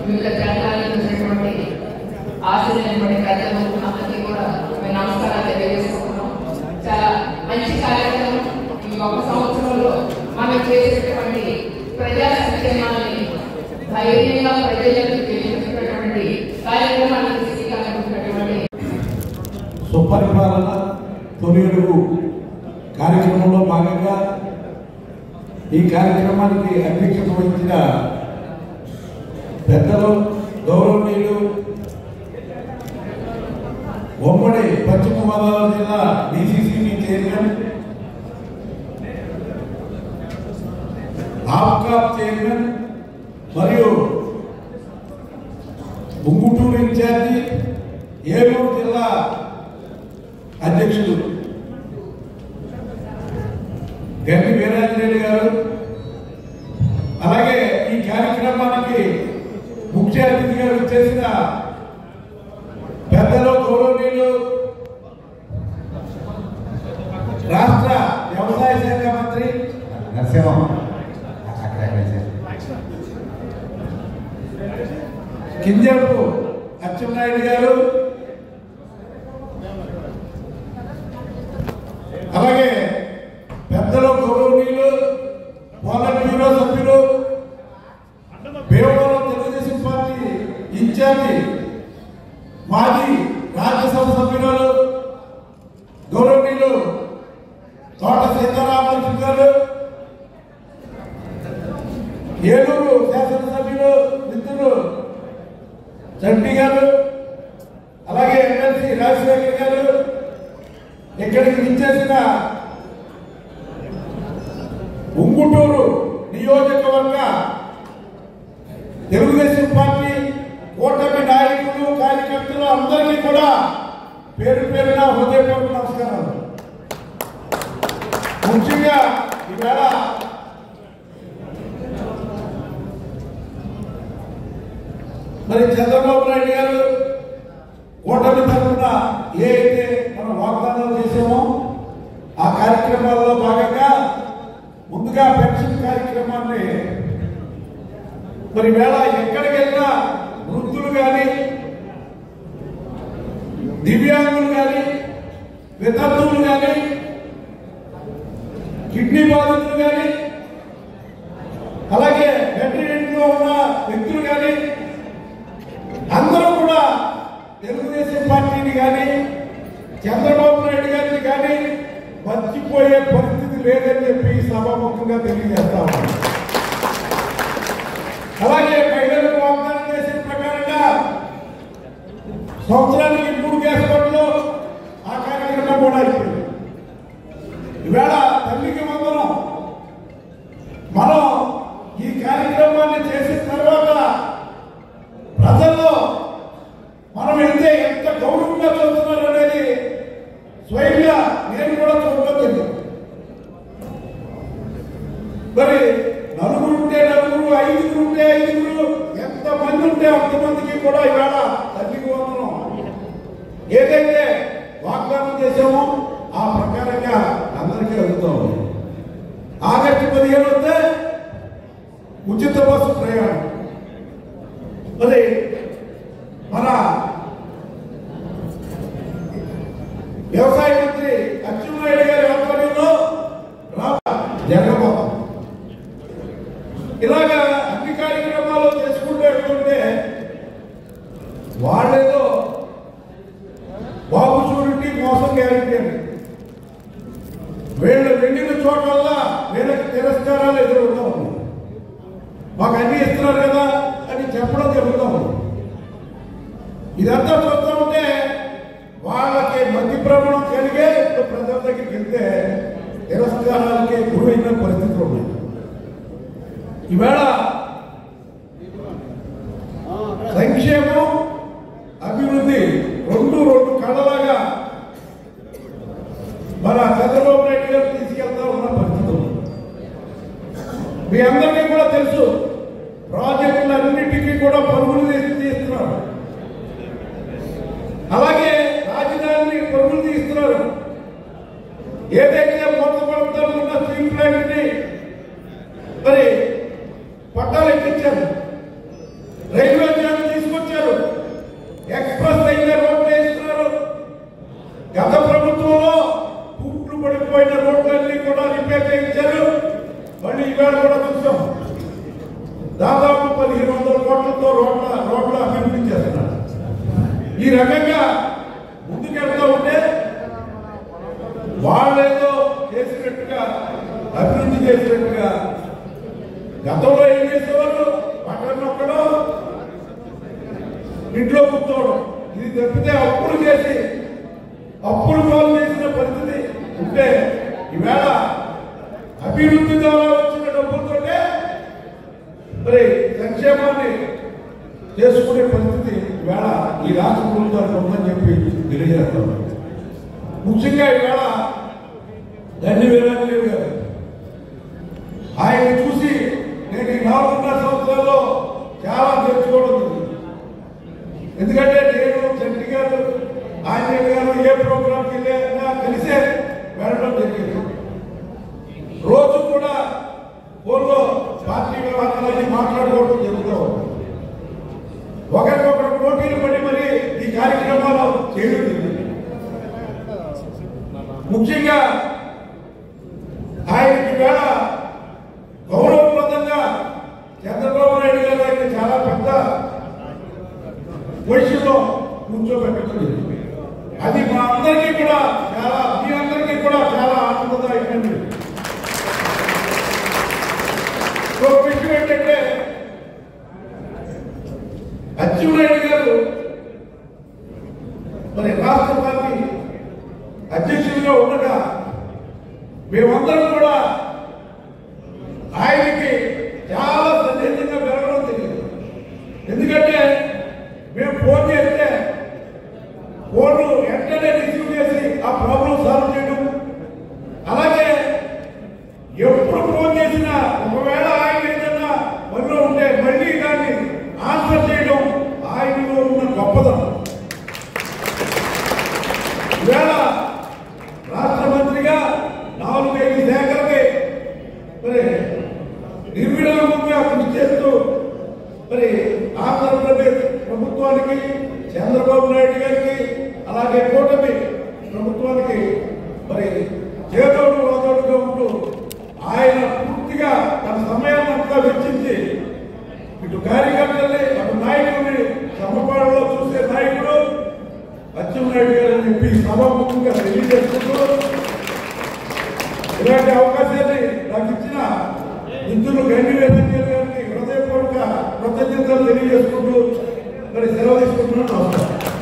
వివిధ ప్రాంతాలకు వచ్చినటువంటి ఆశీర్వదించబడే ప్రజలు అందరికీ కూడా మేము నమస్కారాలు తెలియజేసుకుంటున్నాం. చాలా మంచి కార్యక్రమం. ఈ ఒక సంవత్సరంలో మనం చేసేటటువంటి ప్రజా సంక్షేమాన్ని ధైర్యంగా ప్రజలకు తెలియజేసినటువంటి కార్యక్రమానికి శ్రీకారం సుపరిపాలన తొలి అడుగు కార్యక్రమంలో భాగంగా ఈ కార్యక్రమానికి అధ్యక్షత వహించిన పెద్దలు గౌరవనీయులు ఉమ్మడి పశ్చిమ గోదావరి జిల్లా డిసిసిబి చైర్మన్, ఆప్కాప్ చైర్మన్ మరియు ఉంగుటూరు ఇన్ఛార్జి, ఏలూరు జిల్లా అధ్యక్షులు గండి వీరాంజనేయులు గారు, అలాగే ఈ కార్యక్రమానికి ముఖ్య అతిథిగా చేసిన పెద్దలు గౌరవనీయులు రాష్ట్ర వ్యవసాయ శాఖ మంత్రి నరసింహం, కింజపు అచ్చెన్నాయుడు గారు, అలాగే పెద్దలు గౌరవనీయులు పోలట్ బ్యూరో సభ్యులు, భీమవరం తెలుగుదేశం పార్టీ ఇన్ఛార్జి మాజీ రాజ్యసభ సభ్యులు గౌరవనీయులు తోట సీతారామరాజు గారు, ఏలూరు శాసనసభ్యులు మిత్రులు చంటి గారు, అలాగే ఎమ్మెల్సీ రాజశేఖర్ గారు, ఇక్కడికి విచ్చేసిన ఉంగుటూరు నియోజకవర్గ తెలుగుదేశం పార్టీ కూటమి నాయకులు, కార్యకర్తలు అందరికీ కూడా పేరు పేరున హృదయపూర్వక నమస్కారాలు. ముఖ్యంగా ఈవేళ మరి చంద్రబాబు నాయుడు గారు కూటమి తరఫున ఏ అయితే మనం వాగ్దానాలు చేసామో ఆ కార్యక్రమాల్లో భాగంగా ముందుగా పెన్షన్ కార్యక్రమాన్ని మరి వేళ ఎక్కడికి వెళ్ళినా వృద్ధులు కానీ, దివ్యాంగులు కానీ, వితంతువులు కానీ, కిడ్నీ బాధితులు కానీ, అలాగే వెంటిలేటర్లో ఉన్న వ్యక్తులు కానీ అందరూ కూడా తెలుగుదేశం పార్టీని కానీ చంద్రబాబు నాయుడు గారిని కానీ మర్చిపోయే పరిస్థితి లేదని చెప్పి సభాముఖంగా తెలియజేస్తా ఉన్నాను. అలాగే మహిళలకు వాగ్దానం చేసిన ప్రకారంగా సంవత్సరానికి 3 గ్యాస్ బండ్లు ఆ కార్యక్రమం కూడా అయిపోయింది. ఈవేళ తల్లికి వందనం మనం ఈ కార్యక్రమాన్ని చేసిన తర్వాత ప్రజల్లో మనం వెళ్తే ఎంత గౌరవంగా చూస్తున్నారు అనేది స్వయంగా నేను కూడా చూడలేదు. మరి నలుగురు ఉంటే నలుగురు, 5 ఉంటే 5, ఎంతమంది ఉంటే అంతమందికి కూడా ఈవేళ తల్లికి వందనం ఏదైతే వాగ్దానం చేశామో ఆ ప్రకారంగా అందరికీ అందుతాం. ఆగస్టు 15 వస్తే ఉచిత బస్సు ప్రయాణం. మరి మన వ్యవసాయ మంత్రి అచ్చెన్నాయుడు గారి ఆధ్వర్యంలో జరగబోతుంది. ఇలాగా అన్ని కార్యక్రమాలు చేసుకుంటూ వెళ్తుంటే వాళ్ళేదో బాబు షూరిటీ మోసం గ్యారెంటీ అని వీళ్ళు వెళ్ళిన చోట్ల వీళ్ళకి తిరస్కారాలు ఎదురవుతా ఉంది. మాకు అన్ని ఇస్తున్నారు కదా అని చెప్పడం జరుగుతూ ఉంది. ఇదంతా చూస్తూ ఉంటే వాళ్ళకి మధ్య భ్రమణం కలిగే ప్రజల దగ్గరికి వెళ్తే తిరస్కారాలకి గురైన పరిస్థితులు ఉన్నాయి. ఈవేళ సంక్షేమం, అభివృద్ధి రెండు కళ్ళలాగా మన చంద్రబాబు నాయుడు గారు తీసుకెళ్తా ఉన్న పరిస్థితులు మీ అందరికీ కూడా తెలుసు. ప్రాజెక్టులన్నింటికీ కూడా పరుగులు తీస్తున్నారు. అలాగే రాజధానిని పరుగులు తీస్తున్నారు. ఏదైతే మొట్టమొదట స్టీల్ ప్లాంట్ ని మరి పట్టాలు ఎక్కించారు. రైల్వే ఈ రకంగా ముందుకెళ్తూ ఉంటే వాళ్ళేదో చేసినట్టుగా అభివృద్ధి చేసినట్టుగా గతంలో ఏం చేసేవారు పక్కనొక్కడో ఇంట్లో కూర్చోవడం ఇది తప్పితే అప్పులు చేసి అప్పులు పాలు చేసిన పరిస్థితి ఉంటే ఈవేళ అభివృద్ధి ద్వారా వచ్చిన డబ్బులతోటే మరి సంక్షేమాన్ని చేసుకునే పరిస్థితి ఈవేళ ఈ రాష్ట్ర ప్రభుత్వానికి ఉందని చెప్పి తెలియజేస్తాం. ముఖ్యంగా ఈవేళ దండి వీరాంజనేయులు గారు ఆయన చూసి నేను ఈ 4.5 సంవత్సరాల్లో చాలా తెలుసుకోవడం జరిగింది. ఎందుకంటే నేను చంటి గారు ఆంజనేయులు గారు ఏ ప్రోగ్రాంకి వెళ్ళినా కలిసే వెళ్ళడం జరిగింది. రోజు కూడా ఫోన్లో పార్టీ వ్యవహారాలన్నీ మాట్లాడుకోవడం జరుగుతూ ఒకరికొకరు పోటీలు పడి మరి ఈ కార్యక్రమాలు చేయడం జరిగింది. ముఖ్యంగా ఆయనకి వేళ గౌరవప్రదంగా చంద్రబాబు నాయుడు గారు ఆయన చాలా పెద్ద పొజిషన్లో కూర్చోబెట్టడం జరిగింది. అది మా అందరికీ కూడా మీ అందరికీ కూడా చాలా ఆనందదాయకమైనది. ఒక విషయం ఏంటంటే అచ్చెన్నాయుడు గారు మరి రాష్ట్ర పార్టీ అధ్యక్షుడిగా ఉండగా మేమందరం కూడా ఆయనకి చాలా సన్నిహితంగా పెరగడం తెలియదు. ఎందుకంటే మేము ఫోన్ చేస్తే ఫోన్ వెంటనే రిసీవ్ చేసి ఆ ప్రాబ్లం సాల్వ్ చేయడం, అలాగే ఎప్పుడు ఫోన్ చేసినా ఒకవేళ ఆయన ఏదైనా పనిలో ఉంటే మళ్ళీ దాన్ని ఆన్సర్ చేయడం ఆయనలో ఉన్న గొప్పదనం. ఈవేళ రాష్ట్ర మంత్రిగా 4-5 శాఖలకి మరి నిర్విరామంగా కృషి చేస్తూ మరి ఆంధ్రప్రదేశ్ ప్రభుత్వానికి, చంద్రబాబు నాయుడు గారికి, అలాగే కూటమి ప్రభుత్వానికి మరి చేదోడు వాదోడుగా ఉంటూ ఆయన పూర్తిగా తన సమయాన్ని అంతా వెచ్చించి ఇటు కార్యకర్తల్ని అటు నాయకుడిని సమపాలలో చూసే నాయకుడు అచ్చెన్నాయుడు గారు అని చెప్పి సభాముఖంగా తెలియజేసుకుంటూ ఇలాంటి అవకాశాన్ని నాకు ఇచ్చిన మిత్రులు గండి వీరాంజనేయులు గారికి హృదయపూర్వక కృతజ్ఞతలు తెలియజేసుకుంటూ మరి సెలవు తీసుకుంటున్నాను. నమస్కారం.